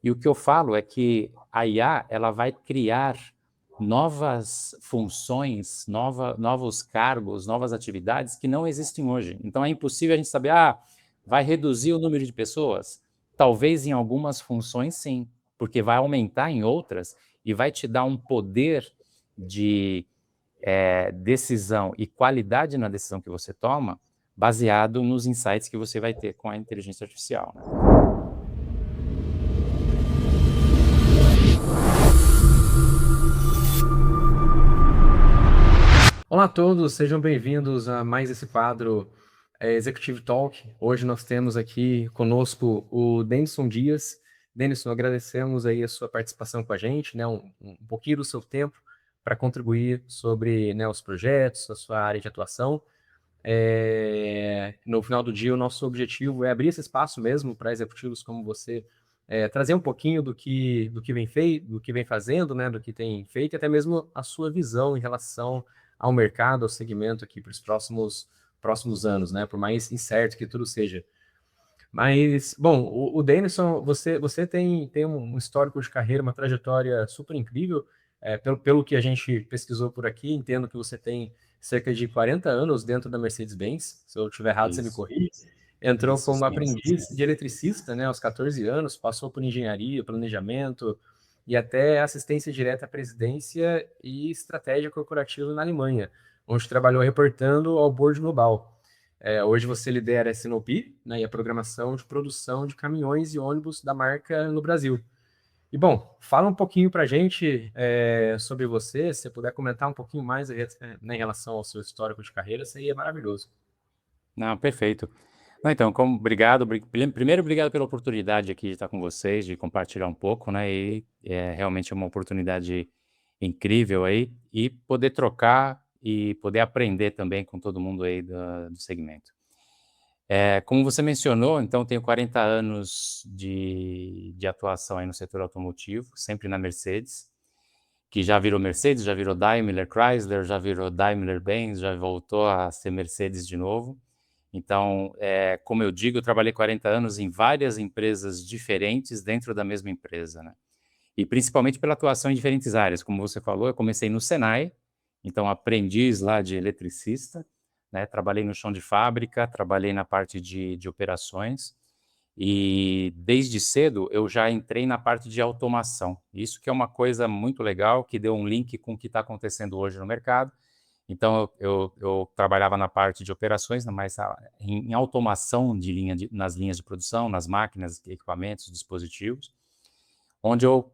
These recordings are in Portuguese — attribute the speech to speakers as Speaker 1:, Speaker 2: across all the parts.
Speaker 1: E o que eu falo é que a IA ela vai criar novas funções, novos cargos, novas atividades que não existem hoje. Então é impossível a gente saber, vai reduzir o número de pessoas? Talvez em algumas funções sim, porque vai aumentar em outras e vai te dar um poder de decisão e qualidade na decisão que você toma, baseado nos insights que você vai ter com a inteligência artificial, né?
Speaker 2: Olá a todos, sejam bem-vindos a mais esse quadro Executive Talk. Hoje nós temos aqui conosco o Denison Dias. Denison, agradecemos aí a sua participação com a gente, né, um pouquinho do seu tempo para contribuir sobre, né, os projetos, a sua área de atuação. No final do dia, o nosso objetivo é abrir esse espaço mesmo para executivos como você, trazer um pouquinho do que vem feito, do que vem fazendo, né, do que tem feito, e até mesmo a sua visão em relação ao mercado, ao segmento aqui para os próximos anos, né, por mais incerto que tudo seja. Mas, bom, o Denison, você tem um histórico de carreira, uma trajetória super incrível, pelo que a gente pesquisou por aqui, entendo que você tem cerca de 40 anos dentro da Mercedes-Benz, se eu estiver errado, você me
Speaker 1: Isso,
Speaker 2: corrige. Entrou
Speaker 1: isso,
Speaker 2: como
Speaker 1: sim.
Speaker 2: aprendiz de eletricista, né, aos 14 anos, passou por engenharia, planejamento e até assistência direta à presidência e estratégia corporativa na Alemanha, onde trabalhou reportando ao Board Global. Hoje você lidera a S&OP, né, e a programação de produção de caminhões e ônibus da marca no Brasil. E bom, fala um pouquinho para a gente sobre você, se você puder comentar um pouquinho mais né, em relação ao seu histórico de carreira, seria maravilhoso.
Speaker 1: Não, perfeito. Não, então, primeiro obrigado pela oportunidade aqui de estar com vocês, de compartilhar um pouco, né, e realmente é uma oportunidade incrível aí, e poder trocar e poder aprender também com todo mundo aí do segmento. Como você mencionou, então tenho 40 anos de atuação aí no setor automotivo, sempre na Mercedes, que já virou Mercedes, já virou Daimler Chrysler, já virou Daimler-Benz, já voltou a ser Mercedes de novo. Então, como eu digo, eu trabalhei 40 anos em várias empresas diferentes dentro da mesma empresa, né? E principalmente pela atuação em diferentes áreas. Como você falou, eu comecei no Senai, então aprendiz lá de eletricista, né? Trabalhei no chão de fábrica, trabalhei na parte de operações, e desde cedo eu já entrei na parte de automação. Isso que é uma coisa muito legal, que deu um link com o que está acontecendo hoje no mercado. Então, eu trabalhava na parte de operações, mas em automação nas linhas de produção, nas máquinas, equipamentos, dispositivos, onde eu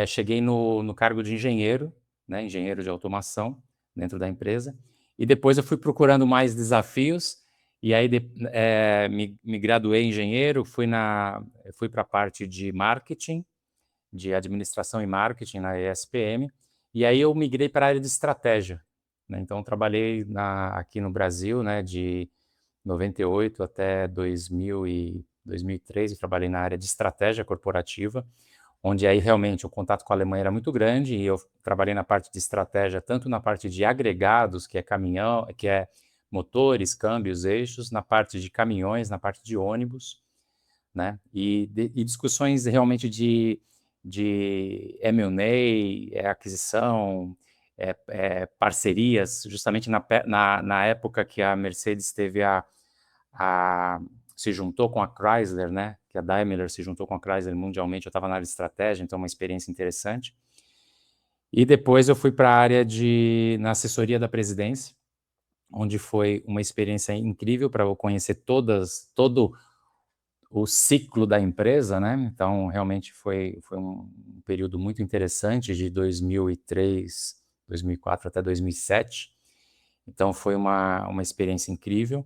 Speaker 1: cheguei no cargo de engenheiro, né, engenheiro de automação dentro da empresa, e depois eu fui procurando mais desafios, e aí me graduei em engenheiro, fui para a parte de marketing, de administração e marketing na ESPM, e aí eu migrei para a área de estratégia, né? Então trabalhei aqui no Brasil, né, de 98 até 2003, e trabalhei na área de estratégia corporativa, onde aí realmente o contato com a Alemanha era muito grande, e eu trabalhei na parte de estratégia, tanto na parte de agregados, que é caminhão, que é motores, câmbios, eixos, na parte de caminhões, na parte de ônibus, né? E discussões realmente de M&A, aquisição, parcerias, justamente na época que a Mercedes se juntou com a Chrysler, né? Que a Daimler se juntou com a Chrysler mundialmente. Eu estava na área de estratégia, então uma experiência interessante. E depois eu fui para a área na assessoria da presidência, onde foi uma experiência incrível para eu conhecer todo o ciclo da empresa, né? Então, realmente foi um período muito interessante, de 2003, 2004 até 2007. Então, foi uma experiência incrível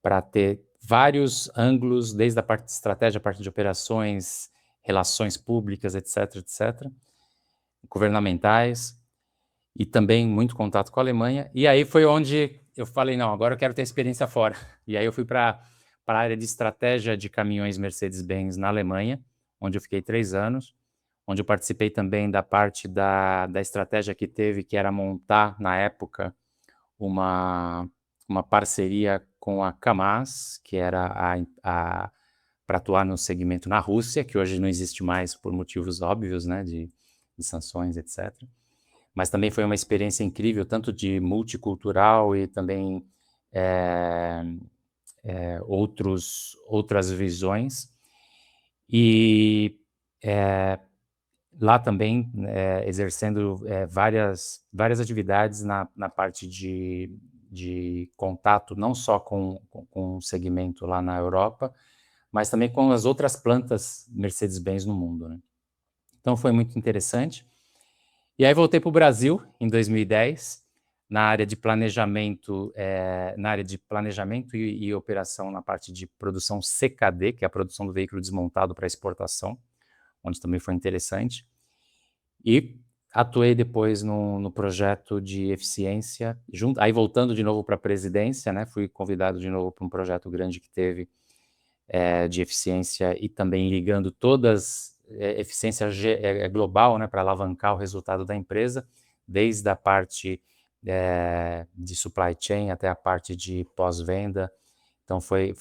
Speaker 1: para ter vários ângulos, desde a parte de estratégia, a parte de operações, relações públicas, etc., etc., governamentais, e também muito contato com a Alemanha. E aí foi onde eu falei, não, agora eu quero ter experiência fora. E aí eu fui para a área de estratégia de caminhões Mercedes-Benz na Alemanha, onde eu fiquei 3 anos, onde eu participei também da parte da estratégia que teve, que era montar, na época, uma parceria com a Kamaz, que era para atuar no segmento na Rússia, que hoje não existe mais por motivos óbvios, né, de sanções, etc. Mas também foi uma experiência incrível, tanto de multicultural e também outras visões. E lá também exercendo várias atividades na parte de contato, não só com o segmento lá na Europa, mas também com as outras plantas Mercedes-Benz no mundo, né? Então foi muito interessante. E aí voltei para o Brasil em 2010, na área de planejamento, e operação na parte de produção CKD, que é a produção do veículo desmontado para exportação, onde também foi interessante. E atuei depois no projeto de eficiência, aí voltando de novo para a presidência, né, fui convidado de novo para um projeto grande que teve de eficiência e também ligando todas, eficiência global, né, para alavancar o resultado da empresa, desde a parte de supply chain até a parte de pós-venda. Então foi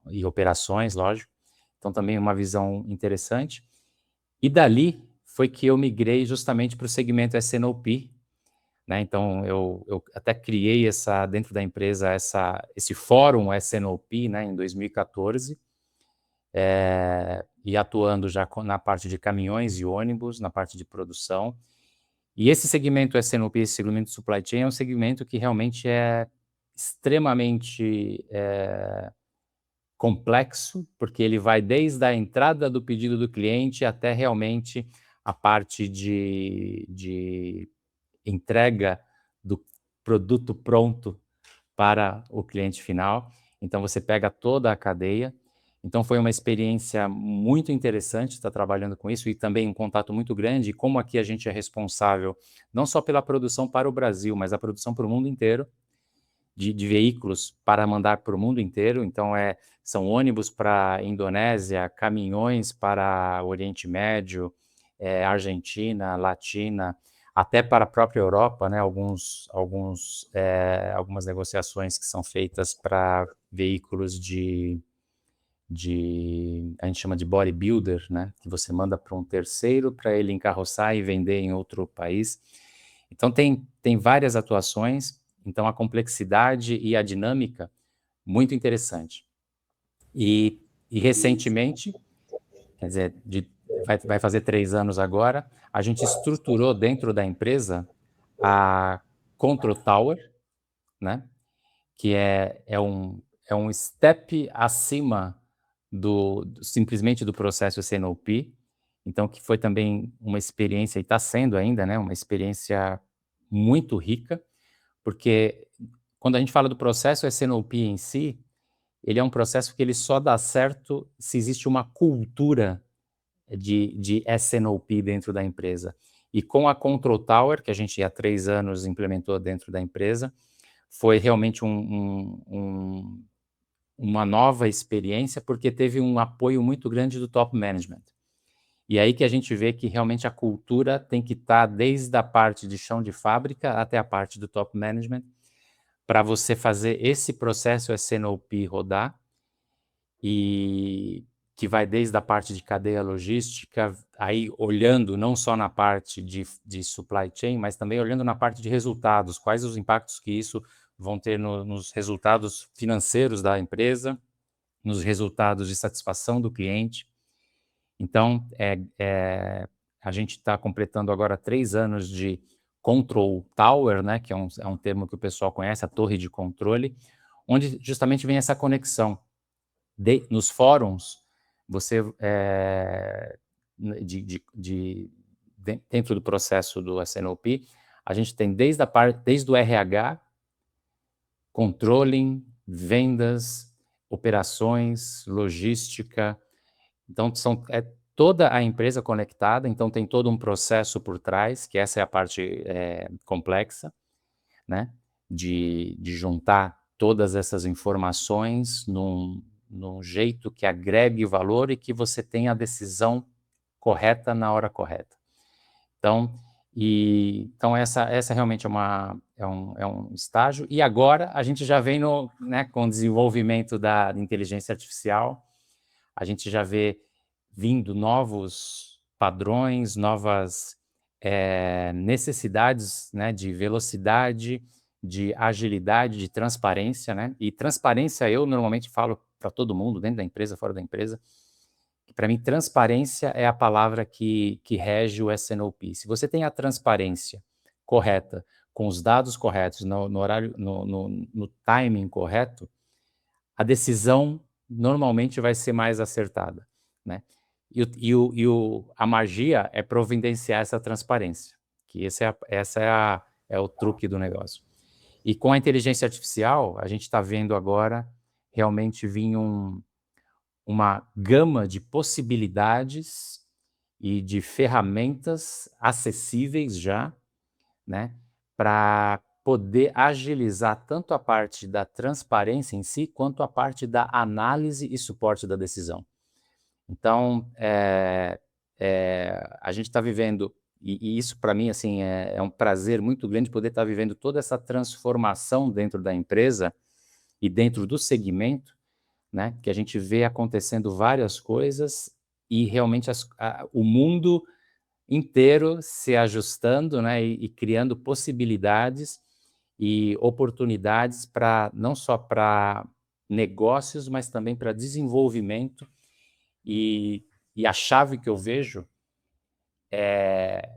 Speaker 1: e operações, lógico. Então também uma visão interessante. E dali foi que eu migrei justamente para o segmento S&OP, né? Então eu até criei dentro da empresa esse fórum S&OP, né, em 2014, e atuando já na parte de caminhões e ônibus, na parte de produção. E esse segmento S&OP, esse segmento de supply chain, é um segmento que realmente é extremamente complexo, porque ele vai desde a entrada do pedido do cliente até realmente a parte de entrega do produto pronto para o cliente final. Então, você pega toda a cadeia. Então, foi uma experiência muito interessante estar trabalhando com isso e também um contato muito grande. E como aqui a gente é responsável não só pela produção para o Brasil, mas a produção para o mundo inteiro, de veículos para mandar para o mundo inteiro. Então, são ônibus para a Indonésia, caminhões para o Oriente Médio, Argentina, Latina, até para a própria Europa, né? Algumas negociações que são feitas para veículos a gente chama de bodybuilder, né? Que você manda para um terceiro para ele encarroçar e vender em outro país. Então, tem várias atuações. Então, a complexidade e a dinâmica, muito interessante. E recentemente, quer dizer, vai fazer 3 anos agora, a gente estruturou dentro da empresa a Control Tower, né? Que é um step acima simplesmente do processo S&OP. Então, que foi também uma experiência, e está sendo ainda, né, uma experiência muito rica, porque quando a gente fala do processo S&OP em si, ele é um processo que ele só dá certo se existe uma cultura de S&OP dentro da empresa. E com a Control Tower, que a gente há 3 anos implementou dentro da empresa, foi realmente uma nova experiência, porque teve um apoio muito grande do top management. E aí que a gente vê que realmente a cultura tem que estar desde a parte de chão de fábrica até a parte do top management, para você fazer esse processo S&OP rodar, e que vai desde a parte de cadeia logística, aí olhando não só na parte de supply chain, mas também olhando na parte de resultados, quais os impactos que isso vão ter nos resultados financeiros da empresa, nos resultados de satisfação do cliente. Então, a gente está completando agora 3 anos de Control Tower, né, que é um termo que o pessoal conhece, a torre de controle, onde justamente vem essa conexão. Nos fóruns, você, dentro do processo do S&OP, a gente tem desde o RH, controlling, vendas, operações, logística. Então, toda a empresa conectada, então tem todo um processo por trás, que essa é a parte complexa, né? De juntar todas essas informações num jeito que agregue valor e que você tenha a decisão correta na hora correta. Então essa realmente é um estágio. E agora a gente já vem com o desenvolvimento da inteligência artificial. a gente já vê vindo novos padrões, novas necessidades, né, de velocidade, de agilidade, de transparência, né? E transparência eu normalmente falo para todo mundo, dentro da empresa, fora da empresa, que para mim transparência é a palavra que rege o SNOP. Se você tem a transparência correta, com os dados corretos, no horário, no timing correto, a decisão normalmente vai ser mais acertada, né? A magia é providenciar essa transparência, que é o truque do negócio. E com a inteligência artificial, a gente está vendo agora realmente vir uma gama de possibilidades e de ferramentas acessíveis já, né, para poder agilizar tanto a parte da transparência em si, quanto a parte da análise e suporte da decisão. Então, a gente está vivendo, e isso para mim assim, é um prazer muito grande poder estar vivendo toda essa transformação dentro da empresa e dentro do segmento, né, que a gente vê acontecendo várias coisas e realmente o mundo inteiro se ajustando, né, e criando possibilidades e oportunidades para não só para negócios, mas também para desenvolvimento. E, e a chave que eu vejo é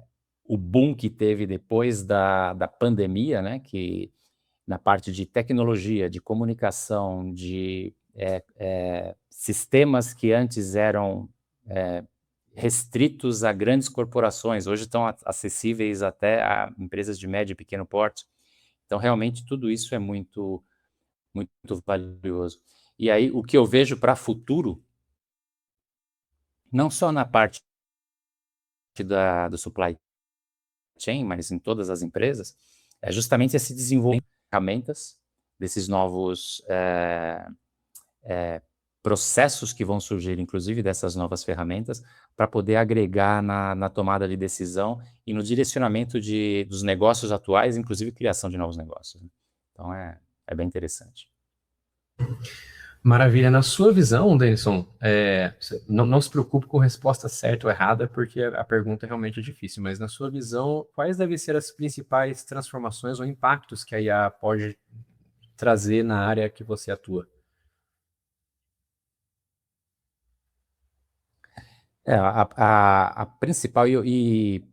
Speaker 1: o boom que teve depois da pandemia, né, que na parte de tecnologia, de comunicação, de sistemas que antes eram restritos a grandes corporações, hoje estão acessíveis até a empresas de médio e pequeno porte. Então, realmente, tudo isso é muito, muito valioso. E aí, o que eu vejo para futuro, não só na parte do supply chain, mas em todas as empresas, é justamente esse desenvolvimento de ferramentas, desses novos processos que vão surgir, inclusive dessas novas ferramentas, para poder agregar na tomada de decisão e no direcionamento dos negócios atuais, inclusive criação de novos negócios, né? Então, é bem interessante.
Speaker 2: Maravilha. Na sua visão, Denison, não se preocupe com resposta certa ou errada, porque a pergunta realmente é difícil, mas na sua visão, quais devem ser as principais transformações ou impactos que a IA pode trazer na área que você atua?
Speaker 1: A principal, e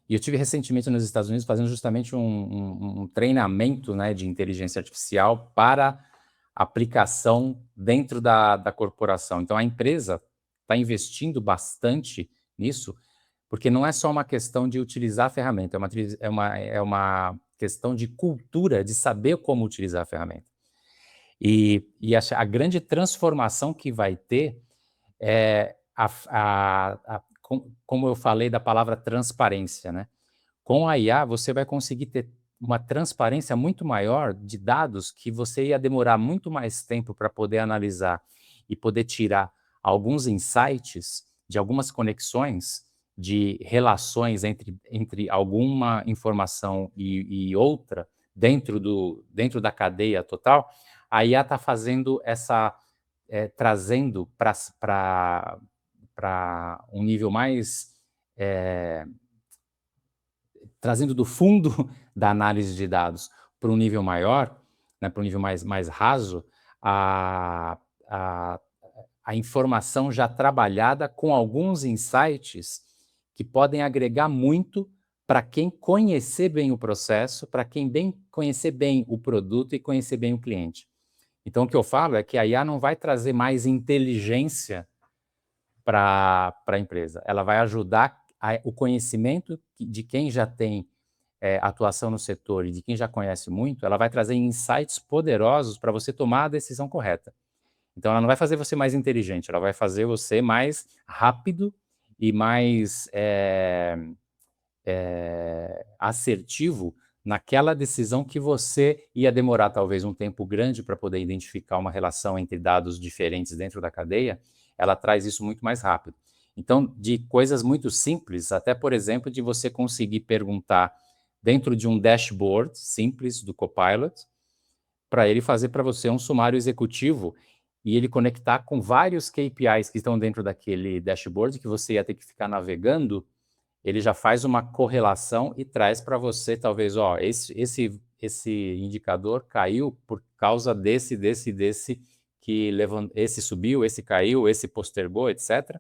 Speaker 1: eu tive recentemente nos Estados Unidos fazendo justamente um treinamento, né, de inteligência artificial para aplicação dentro da corporação. Então, a empresa está investindo bastante nisso, porque não é só uma questão de utilizar a ferramenta, é uma questão de cultura, de saber como utilizar a ferramenta. E a grande transformação que vai ter é como eu falei da palavra transparência, né? Com a IA, você vai conseguir ter uma transparência muito maior de dados que você ia demorar muito mais tempo para poder analisar e poder tirar alguns insights de algumas conexões de relações entre alguma informação e outra dentro da cadeia total. A IA está fazendo trazendo para um nível mais trazendo do fundo da análise de dados para um nível maior, né, para um nível mais raso, a, a, a informação já trabalhada com alguns insights que podem agregar muito para quem conhecer bem o processo, para quem conhecer bem o produto e conhecer bem o cliente. Então, o que eu falo é que a IA não vai trazer mais inteligência para a empresa. Ela vai ajudar o conhecimento de quem já tem atuação no setor e de quem já conhece muito, ela vai trazer insights poderosos para você tomar a decisão correta. Então, ela não vai fazer você mais inteligente, ela vai fazer você mais rápido e mais assertivo naquela decisão que você ia demorar talvez um tempo grande para poder identificar uma relação entre dados diferentes dentro da cadeia, ela traz isso muito mais rápido. Então, de coisas muito simples, até, por exemplo, de você conseguir perguntar dentro de um dashboard simples do Copilot, para ele fazer para você um sumário executivo e ele conectar com vários KPIs que estão dentro daquele dashboard que você ia ter que ficar navegando, ele já faz uma correlação e traz para você, talvez, ó, esse indicador caiu por causa desse, que esse subiu, esse caiu, esse postergou, etc.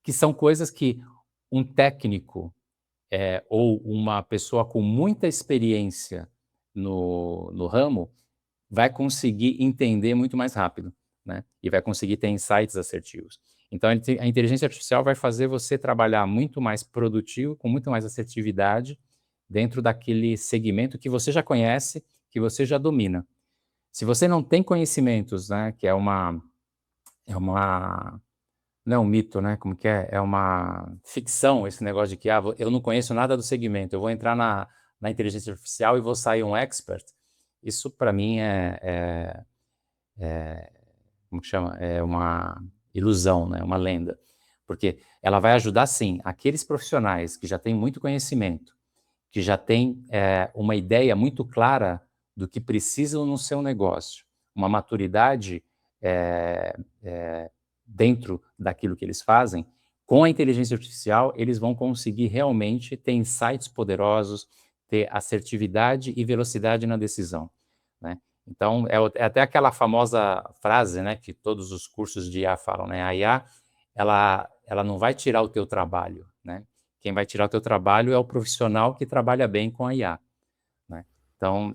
Speaker 1: Que são coisas que um técnico ou uma pessoa com muita experiência no ramo vai conseguir entender muito mais rápido, né? E vai conseguir ter insights assertivos. Então, a inteligência artificial vai fazer você trabalhar muito mais produtivo, com muito mais assertividade, dentro daquele segmento que você já conhece, que você já domina. Se você não tem conhecimentos, né, que é uma não é um mito, né? Como que é? É uma ficção esse negócio de que eu não conheço nada do segmento, eu vou entrar na inteligência artificial e vou sair um expert. Isso, para mim, como que chama? É uma ilusão, né? Uma lenda. Porque ela vai ajudar, sim, aqueles profissionais que já têm muito conhecimento, que já têm uma ideia muito clara do que precisam no seu negócio, uma maturidade é, é, dentro daquilo que eles fazem. Com a inteligência artificial, eles vão conseguir realmente ter insights poderosos, ter assertividade e velocidade na decisão, né? Então, é até aquela famosa frase, né, que todos os cursos de IA falam, né? A IA, ela não vai tirar o teu trabalho, né? Quem vai tirar o teu trabalho é o profissional que trabalha bem com a IA, né? Então,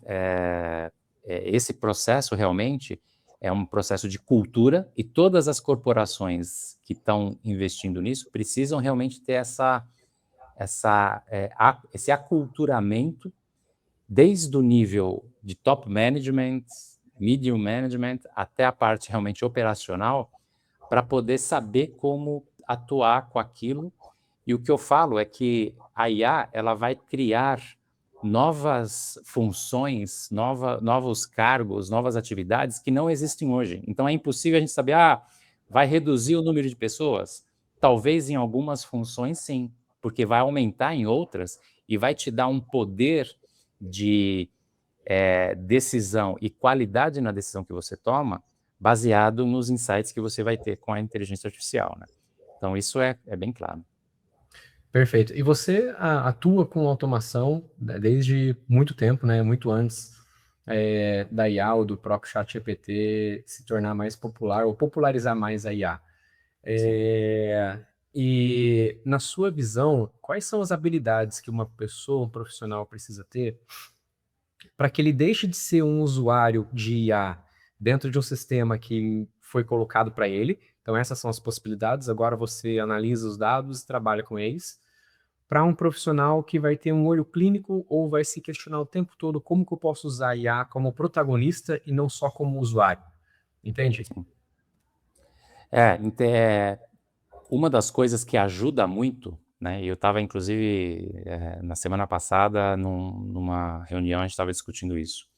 Speaker 1: esse processo realmente é um processo de cultura e todas as corporações que estão investindo nisso precisam realmente ter esse aculturamento desde o nível de top management, medium management, até a parte realmente operacional, para poder saber como atuar com aquilo. E o que eu falo é que a IA ela vai criar novas funções, novos cargos, novas atividades que não existem hoje. Então é impossível a gente saber, vai reduzir o número de pessoas? Talvez em algumas funções sim, porque vai aumentar em outras e vai te dar um poder de decisão e qualidade na decisão que você toma, baseado nos insights que você vai ter com a inteligência artificial, né? Então, isso é bem claro.
Speaker 2: Perfeito. E você atua com automação, né, desde muito tempo, né? Muito antes da IA ou do próprio ChatGPT se tornar mais popular ou popularizar mais a IA.
Speaker 1: Sim.
Speaker 2: E na sua visão, quais são as habilidades que uma pessoa, um profissional precisa ter para que ele deixe de ser um usuário de IA dentro de um sistema que foi colocado para ele? Então, essas são as possibilidades. Agora você analisa os dados e trabalha com eles para um profissional que vai ter um olho clínico ou vai se questionar o tempo todo como que eu posso usar a IA como protagonista e não só como usuário. Entende?
Speaker 1: Uma das coisas que ajuda muito, né? Eu estava, inclusive, na semana passada, numa reunião, a gente estava discutindo isso.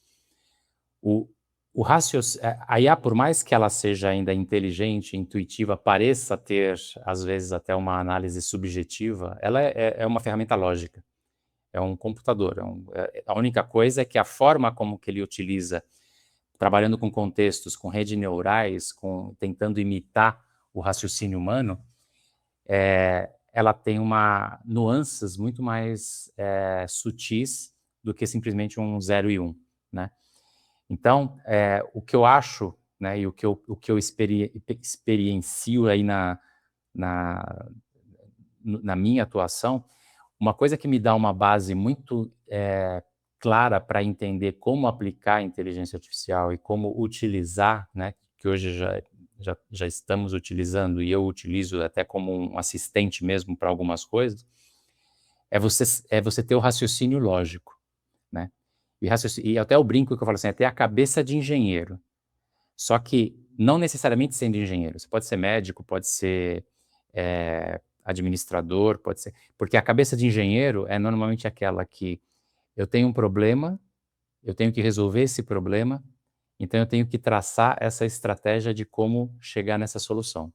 Speaker 1: A IA, por mais que ela seja ainda inteligente, intuitiva, pareça ter, às vezes, até uma análise subjetiva, ela é uma ferramenta lógica, é um computador. A única coisa é que a forma como que ele utiliza, trabalhando com contextos, com redes neurais, tentando imitar o raciocínio humano, ela tem nuances muito mais sutis do que simplesmente um 0 e 1, né? Então, o que eu acho, né, e o que eu experiencio aí na, na minha atuação, uma coisa que me dá uma base muito clara para entender como aplicar a inteligência artificial e como utilizar, né, que hoje já estamos utilizando e eu utilizo até como um assistente mesmo para algumas coisas, é você ter o raciocínio lógico, né? E até eu brinco que eu falo assim, é ter a cabeça de engenheiro. Só que não necessariamente sendo engenheiro. Você pode ser médico, pode ser administrador, pode ser... Porque a cabeça de engenheiro é normalmente aquela que eu tenho um problema, eu tenho que resolver esse problema, então eu tenho que traçar essa estratégia de como chegar nessa solução,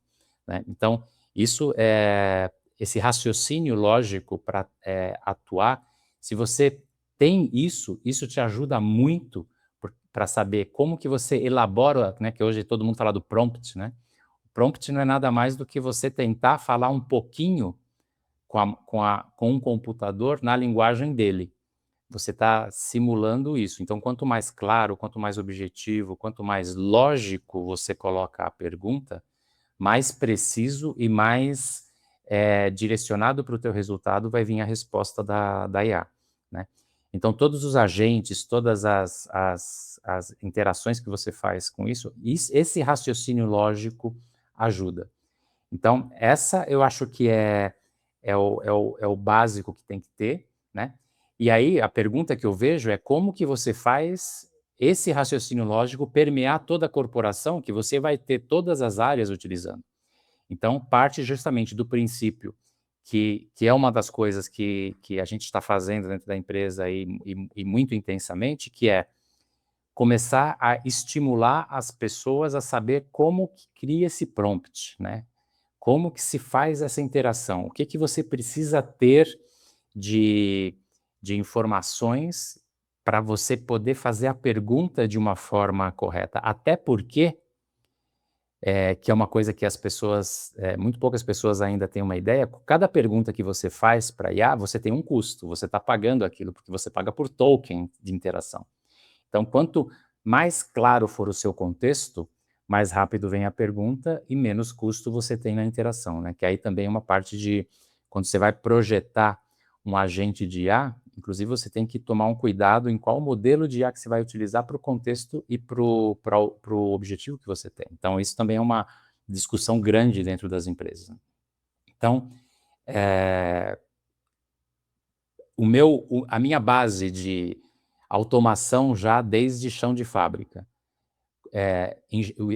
Speaker 1: né? Então, esse raciocínio lógico para atuar, se você tem isso te ajuda muito, para saber como que você elabora, né, que hoje todo mundo fala do prompt, né? O prompt não é nada mais do que você tentar falar um pouquinho com um computador na linguagem dele. Você está simulando isso. Então, quanto mais claro, quanto mais objetivo, quanto mais lógico você coloca a pergunta, mais preciso e mais direcionado para o teu resultado vai vir a resposta da IA, né? Então, todos os agentes, todas as interações que você faz com isso, esse raciocínio lógico ajuda. Então, essa eu acho que é o básico que tem que ter, né? E aí, a pergunta que eu vejo é como que você faz esse raciocínio lógico permear toda a corporação, que você vai ter todas as áreas utilizando. Então, parte justamente do princípio que é uma das coisas que a gente está fazendo dentro da empresa e muito intensamente, que é começar a estimular as pessoas a saber como que cria esse prompt, né? Como que se faz essa interação? O que que você precisa ter de, de informações para você poder fazer a pergunta de uma forma correta? Até porque que é uma coisa que as pessoas, muito poucas pessoas ainda têm uma ideia, cada pergunta que você faz para IA, você tem um custo, você está pagando aquilo, porque você paga por token de interação. Então, quanto mais claro for o seu contexto, mais rápido vem a pergunta e menos custo você tem na interação, né? Que aí também é uma parte de, quando você vai projetar um agente de IA, inclusive você tem que tomar um cuidado em qual modelo de IA que você vai utilizar para o contexto e para o objetivo que você tem. Então, isso também é uma discussão grande dentro das empresas, né? Então, a minha base de automação já desde chão de fábrica,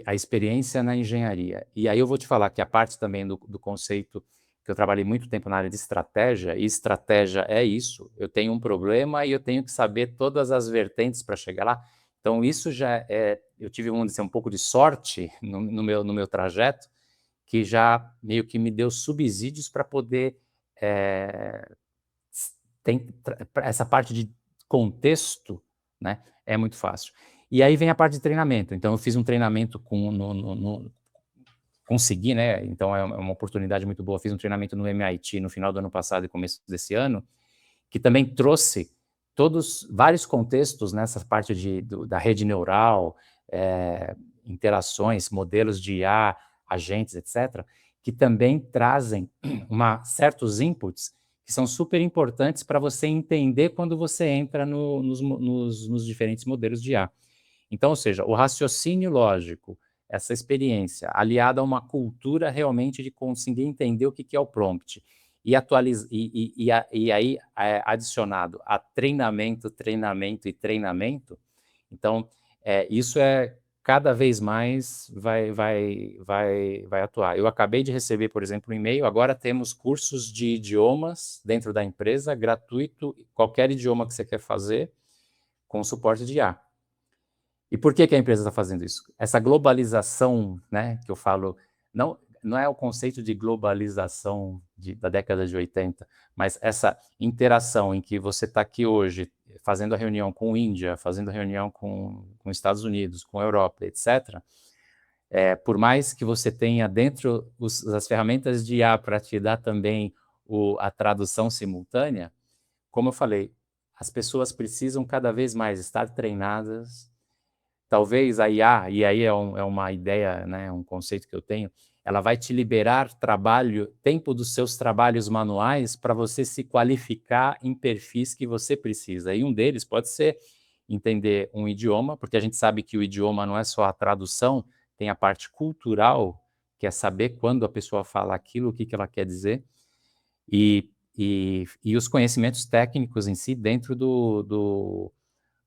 Speaker 1: a experiência na engenharia. E aí eu vou te falar que a parte também do conceito, que eu trabalhei muito tempo na área de estratégia, e estratégia é isso, eu tenho um problema e eu tenho que saber todas as vertentes para chegar lá. Então isso já eu tive, vamos dizer, um pouco de sorte no meu trajeto, que já meio que me deu subsídios para poder essa parte de contexto, né, é muito fácil. E aí vem a parte de treinamento. Então, eu fiz um treinamento consegui, né? Então, é uma oportunidade muito boa. Fiz um treinamento no MIT no final do ano passado e começo desse ano, que também trouxe vários contextos nessa parte da rede neural, interações, modelos de IA, agentes, etc., que também trazem certos inputs que são super importantes para você entender quando você entra nos diferentes modelos de IA. Então, ou seja, o raciocínio lógico, essa experiência, aliada a uma cultura realmente de conseguir entender o que é o prompt, e aí adicionado a treinamento, treinamento e treinamento, então isso cada vez mais vai atuar. Eu acabei de receber, por exemplo, um e-mail, agora temos cursos de idiomas dentro da empresa, gratuito, qualquer idioma que você quer fazer, com suporte de IA. E por que a empresa está fazendo isso? Essa globalização, né, que eu falo, não é o conceito de globalização da década de 80, mas essa interação em que você está aqui hoje fazendo a reunião com a Índia, fazendo a reunião com Estados Unidos, com a Europa, etc., por mais que você tenha dentro as ferramentas de IA para te dar também a tradução simultânea, como eu falei, as pessoas precisam cada vez mais estar treinadas. Talvez a IA, e aí é uma ideia, né, um conceito que eu tenho, ela vai te liberar tempo dos seus trabalhos manuais para você se qualificar em perfis que você precisa. E um deles pode ser entender um idioma, porque a gente sabe que o idioma não é só a tradução, tem a parte cultural, que é saber quando a pessoa fala aquilo, o que ela quer dizer, e os conhecimentos técnicos em si dentro do,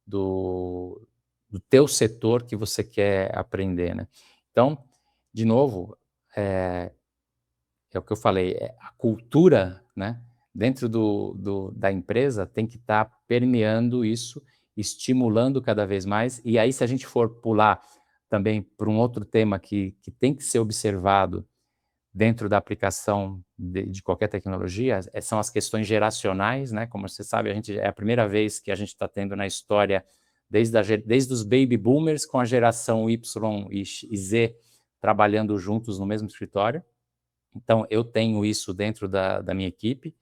Speaker 1: do teu setor que você quer aprender, né? Então, de novo, é o que eu falei, a cultura, né, dentro da empresa tem que estar permeando isso, estimulando cada vez mais, e aí se a gente for pular também para um outro tema que tem que ser observado dentro da aplicação de qualquer tecnologia, são as questões geracionais, né? Como você sabe, é a primeira vez que a gente está tendo na história desde os baby boomers com a geração Y e Z trabalhando juntos no mesmo escritório. Então, eu tenho isso dentro da minha equipe.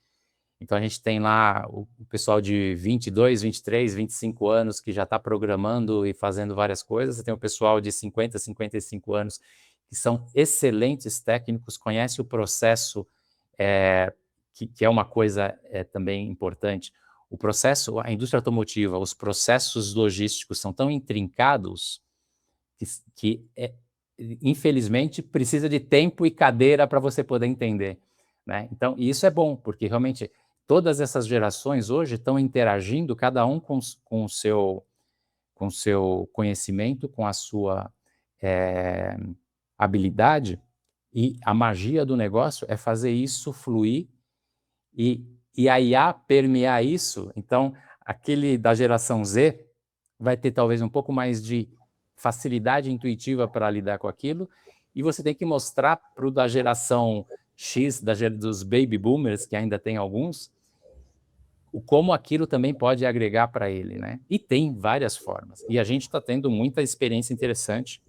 Speaker 1: Então, a gente tem lá o pessoal de 22, 23, 25 anos que já está programando e fazendo várias coisas. Você tem o pessoal de 50, 55 anos que são excelentes técnicos, conhecem o processo, que é uma coisa também importante. O processo, a indústria automotiva, os processos logísticos são tão intrincados que infelizmente, precisa de tempo e cadeira para você poder entender, né? Então, e isso é bom, porque realmente todas essas gerações hoje estão interagindo, cada um com o seu conhecimento, com a sua habilidade, e a magia do negócio é fazer isso fluir e a IA permear isso. Então, aquele da geração Z vai ter talvez um pouco mais de facilidade intuitiva para lidar com aquilo, e você tem que mostrar para o da geração X, dos baby boomers, que ainda tem alguns, como aquilo também pode agregar para ele, né? E tem várias formas. E a gente está tendo muita experiência interessante,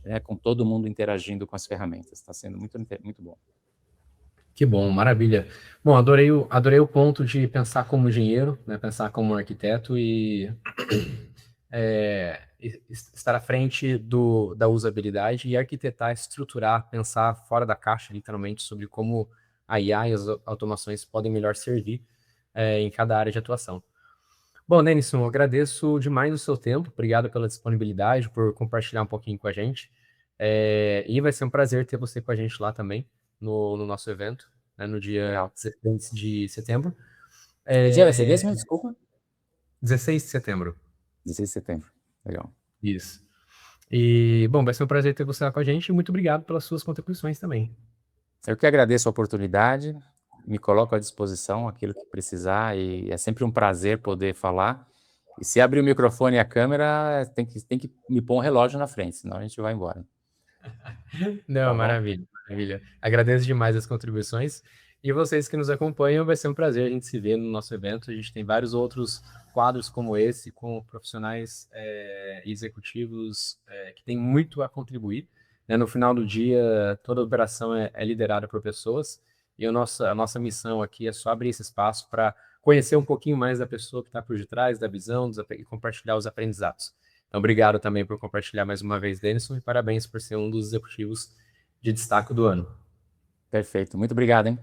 Speaker 1: né, com todo mundo interagindo com as ferramentas. Está sendo muito, muito bom.
Speaker 2: Que bom, maravilha. Bom, adorei o ponto de pensar como engenheiro, né, pensar como arquiteto e estar à frente da usabilidade e arquitetar, estruturar, pensar fora da caixa, literalmente, sobre como a IA e as automações podem melhor servir em cada área de atuação. Bom, Denison, eu agradeço demais o seu tempo, obrigado pela disponibilidade, por compartilhar um pouquinho com a gente. E vai ser um prazer ter você com a gente lá também, no nosso evento, né, no dia
Speaker 1: Legal.
Speaker 2: 16 de setembro.
Speaker 1: Que dia vai ser mesmo? Desculpa.
Speaker 2: 16 de setembro.
Speaker 1: 16 de setembro. Legal.
Speaker 2: Isso. E, bom, vai ser um prazer ter você lá com a gente e muito obrigado pelas suas contribuições também.
Speaker 1: Eu que agradeço a oportunidade, me coloco à disposição, aquilo que precisar, e é sempre um prazer poder falar. E se abrir o microfone e a câmera, tem que me pôr um relógio na frente, senão a gente vai embora.
Speaker 2: Não,
Speaker 1: Tá bom?
Speaker 2: maravilha, maravilha. Agradeço demais as contribuições. E vocês que nos acompanham, vai ser um prazer a gente se ver no nosso evento. A gente tem vários outros quadros como esse, com profissionais e executivos que têm muito a contribuir, né? No final do dia, toda a operação é liderada por pessoas. E a nossa missão aqui é só abrir esse espaço para conhecer um pouquinho mais da pessoa que está por detrás, da visão, e compartilhar os aprendizados. Então, obrigado também por compartilhar mais uma vez, Denison, e parabéns por ser um dos executivos de destaque do ano.
Speaker 1: Perfeito. Muito obrigado, hein?